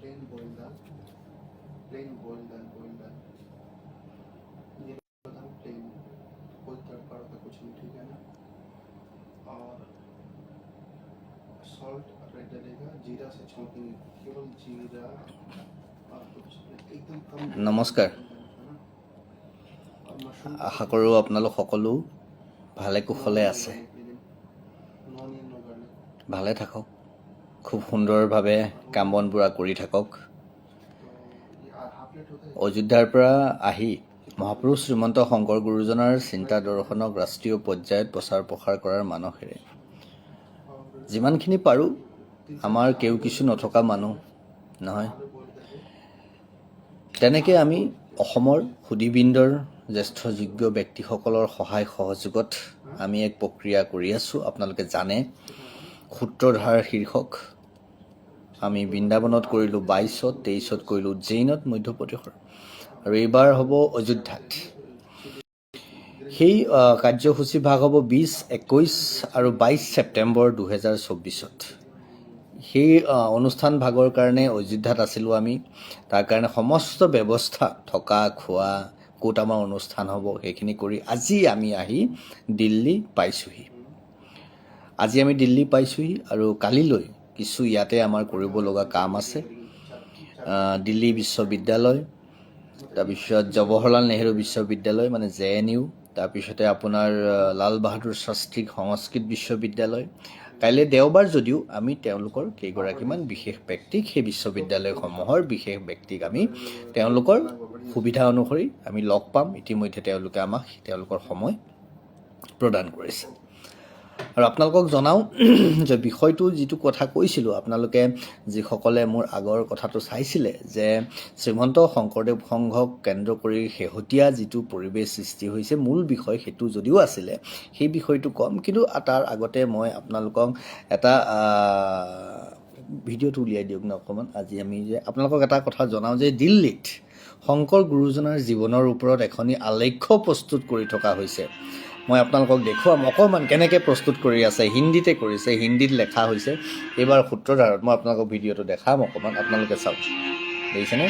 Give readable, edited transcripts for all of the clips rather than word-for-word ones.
Plane boil दाल, ये दाल plane, कोई तड़का वड़का कुछ नहीं, ठीक है ना। और सॉल्ट रेड डलेगा, जीरा से छौंकेंगे, केवल जीरा और कुछ एकदम कम। নমস্কাৰ, और मशरूम আশা কৰোঁ আপোনালোক সকলো ভালে কুশলে আছে। No onion no garlic. ভালে থাকক, খুব সুন্দৰভাৱে কাম বনবোৰ কৰি থাকক। तो ये हाफ प्लेट होता है। অযোধ্যাৰ পৰা আহি মহাপুৰুষ শ্ৰীমন্ত শংকৰ গুৰুজনাৰ চিন্তা দৰ্শনক ৰাষ্ট্ৰীয় পৰ্যায়ত প্ৰচাৰ প্ৰসাৰ কৰাৰ মানসেৰে और যিমানখিনি পাৰোঁ, আমাৰ কেউ কিছু নথকা মানুহ নহয়, आलू बॉइल करके তেনেকৈ আমি অসমৰ সুধীবৃন্দৰ জ্যেষ্ঠ যোগ্য ব্যক্তিসকলৰ সহায় সহযোগত আমি এক প্ৰক্ৰিয়া কৰি আছোঁ। আপোনালোকে জানে, সূত্ৰধাৰ শীৰ্ষক আমি বৃন্দাবনত কৰিলোঁ 22-ত, 23-ত কৰিলোঁ উজ্জয়িনত মধ্যপ্ৰদেশৰ, আৰু এইবাৰ হ'ব অযোধ্যাত। সেই কাৰ্যসূচী ভাগ হ'ব 20, 21 আৰু 22 ছেপ্টেম্বৰ 2024-ত। সেই অনুষ্ঠান ভাগৰ কাৰণে অযোধ্যাত আছিলোঁ আমি। তাৰ কাৰণে সমস্ত ব্যৱস্থা, থকা খোৱা, ক'ত আমাৰ অনুষ্ঠান হ'ব সেইখিনি কৰি আজি আমি আহি দিল্লী পাইছোঁহি। আৰু কালিলৈ কিছু ইয়াতে আমাৰ কৰিব লগা কাম আছে। দিল্লী বিশ্ববিদ্যালয়, তাৰপিছত জৱাহৰলাল নেহৰু বিশ্ববিদ্যালয় মানে JNU, তাৰপিছতে আপোনাৰ লাল বাহাদুৰ শাস্ত্ৰী সংস্কৃত বিশ্ববিদ্যালয়। কাইলৈ দেওবাৰ যদিও আমি তেওঁলোকৰ কেইগৰাকীমান বিশেষ ব্যক্তিক, সেই বিশ্ববিদ্যালয়সমূহৰ বিশেষ ব্যক্তিক আমি তেওঁলোকৰ সুবিধা অনুসৰি আমি লগ পাম। ইতিমধ্যে তেওঁলোকে আমাক তেওঁলোকৰ সময় প্ৰদান কৰিছে। আৰু আপোনালোকক জনাওঁ যে বিষয়টো যিটো কথা কৈছিলোঁ, আপোনালোকে যিসকলে মোৰ আগৰ কথাটো চাইছিলে, যে শ্ৰীমন্ত শংকৰদেৱ সংঘক কেন্দ্ৰ কৰি শেহতীয়া যিটো পৰিৱেশ সৃষ্টি হৈছে, মূল বিষয় সেইটো যদিও আছিলে, সেই বিষয়টো কম। কিন্তু তাৰ আগতে মই আপোনালোকক এটা ভিডিঅ'টো উলিয়াই দিয়ক ন অকণমান। আজি আমি যে আপোনালোকক এটা কথা জনাওঁ যে দিল্লীত শংকৰ গুৰুজনাৰ জীৱনৰ ওপৰত এখনি আলেখ্য প্ৰস্তুত কৰি থকা হৈছে। মই আপোনালোকক দেখুৱাম অকণমান কেনেকৈ প্ৰস্তুত কৰি আছে। হিন্দীতে কৰিছে, হিন্দীত লেখা হৈছে। এইবাৰ সূত্ৰধাৰত মই আপোনালোকক ভিডিঅ'টো দেখাম অকণমান, আপোনালোকে চাওক। দেখিছেনে?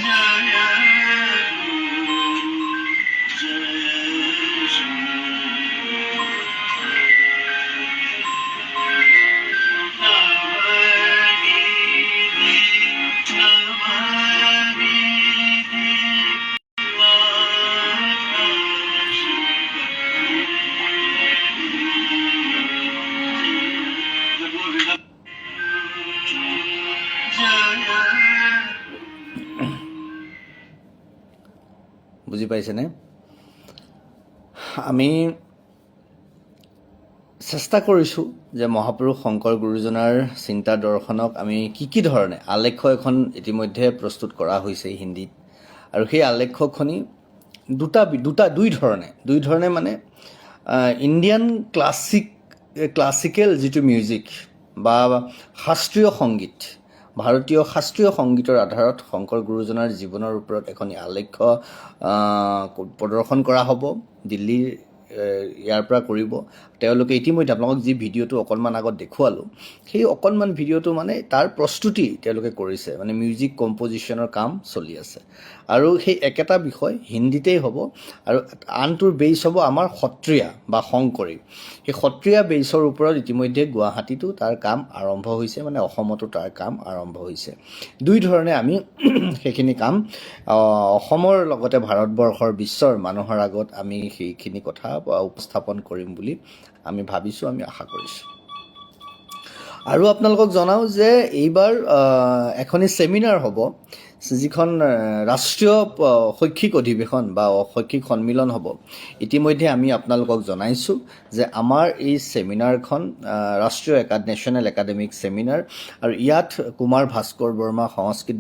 বুজি পাইছেনে? আমি চেষ্টা কৰিছোঁ যে মহাপুৰুষ শংকৰ গুৰুজনাৰ চিন্তা দৰ্শনক আমি কি ধৰণে আলেখ্য এখন ইতিমধ্যে প্ৰস্তুত কৰা হৈছে হিন্দীত। আৰু সেই আলেখ্যখনি দুই ধৰণে মানে ইণ্ডিয়ান ক্লাছিকেল যিটো মিউজিক বা শাস্ত্ৰীয় সংগীত, ভাৰতীয় শাস্ত্ৰীয় সংগীতৰ আধাৰত শংকৰ গুৰুজনাৰ জীৱনৰ ওপৰত এখন আলেখ্য প্ৰদৰ্শন কৰা হ'ব। দিল্লীৰ ইয়াৰ পৰা কৰিব তেওঁলোকে। ইতিমধ্যে আপোনালোকক যি ভিডিঅ'টো অকণমান আগত দেখুৱালোঁ, সেই অকণমান ভিডিঅ'টো মানে তাৰ প্ৰস্তুতি তেওঁলোকে কৰিছে, মানে মিউজিক কম্পজিশ্যনৰ কাম চলি আছে। আৰু সেই একেটা বিষয় হিন্দীতেই হ'ব, আৰু আনটোৰ বেইছ হ'ব আমাৰ সত্ৰীয়া বা শংকৰী। সেই সত্ৰীয়া বেইছৰ ওপৰত ইতিমধ্যে গুৱাহাটীতো তাৰ কাম আৰম্ভ হৈছে, মানে অসমতো তাৰ কাম আৰম্ভ হৈছে। দুই ধৰণে আমি সেইখিনি কাম অসমৰ লগতে ভাৰতবৰ্ষৰ বিশ্বৰ মানুহৰ আগত আমি সেইখিনি কথা উপস্থাপন কৰিম বুলি আমি ভাবিছোঁ, আমি আশা কৰিছোঁ। আৰু আপোনালোকক জনাওঁ যে এইবাৰ এখনি ছেমিনাৰ হ'ব, যিখন ৰাষ্ট্ৰীয় শৈক্ষিক অধিৱেশন বা শৈক্ষিক সন্মিলন হ'ব। ইতিমধ্যে আমি আপোনালোকক জনাইছোঁ যে আমাৰ এই ছেমিনাৰখন ৰাষ্ট্ৰীয় নেশ্যনেল একাডেমিক ছেমিনাৰ, আৰু ইয়াত কুমাৰ ভাস্কৰ বৰ্মা সংস্কৃত